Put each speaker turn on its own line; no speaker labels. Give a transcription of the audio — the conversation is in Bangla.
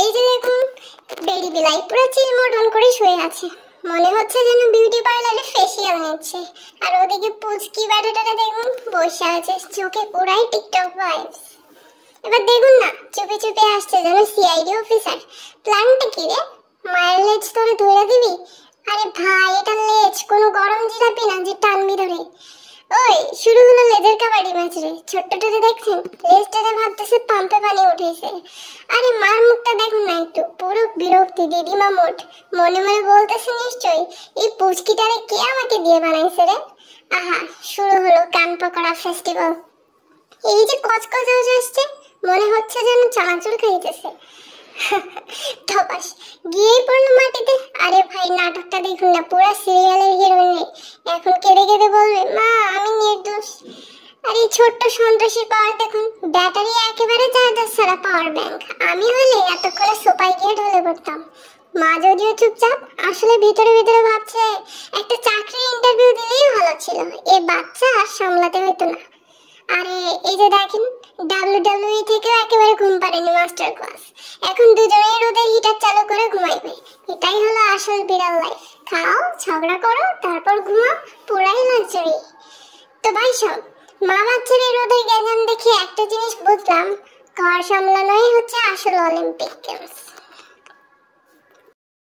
এই যে দেখুন, বেরি বিলাই পুরো চিল মোড অন করে শুয়ে আছে, মনে হচ্ছে যেন বিউটি পার্লারে ফেসিয়াল নিচ্ছে। আর ওদিকে পুচকি ব্যাটাটা দেখুন বসে আছে, চোখে পুরাই টিকটক ভাইবস। এবার দেখুন না, চুপি চুপি আসছে যেন সিআইডি অফিসার। প্ল্যানটা কি রে? মায়ের লেজ তোরে ধরে দিবি? আরে ভাই, এটা লেজ, কোনো গরম জিলাপি না যে টানবি ধরে। ওই শুরু হলো লেজের কাবাডি ম্যাচ রে। ছোট্টটাতে দেখছেন, লেজটাতে ভাবতেছে পাম্পে পানি উঠেছে। আরে মার মুখটা দেখুন না একটু, পুরো বিরক্তি দিদিমা মোট। মনে মনে বলতেছে নিশ্চয়ই, এই পুচকিটারে কে আমাকে দিয়ে বানাইছে রে। আহা, শুরু হলো কান পকড়া ফেস্টিভ্যাল। এই যে কচকচ আসছে, মনে হচ্ছে যেন চানাচুর খাইতেছে। ধপাস গিয়েই পড়লো মাটিতে। আরে ভাই, নাটকটা দেখুন না, পুরো সিরিয়ালের হিরোইন এখন কেঁদে কেঁদে বলবে মা আমি নির্দোষ। আর এই ছোট্ট সন্ত্রাসীর পাওয়ার দেখুন, ব্যাটারি একেবারে চার্জার ছাড়া পাওয়ার ব্যাংক। আমি হলে এতক্ষণে সোপায় গিয়ে ঢলে পড়তাম। মা যদিও চুপচাপ, আসলে ভিতরে ভিতরে ভাবছে একটা চাকরির ইন্টারভিউ দিলেই ভালো ছিল, এ বাচ্চা আর সামলাতে হতো না। আরে এই যে দেখেন, ডাব্লিউডাব্লিউই থেকেও একেবারে ঘুম পাড়েনি মাস্টার ক্লাস। এখন দুজনেই রোদে হিটার চালু করে ঘুমাইবে। এটাই হলো আসল বিড়াল লাইফ। খাও, ঝগড়া করো, তারপর ঘুমাও, পুরাই লাক্সারি। তো ভাই সব, মা বাচ্চার এই রোদের গ্যাঞ্জাম দেখে একটা জিনিস বুঝলাম, ঘর সামলানোই হচ্ছে আসল অলিম্পিক গেমস।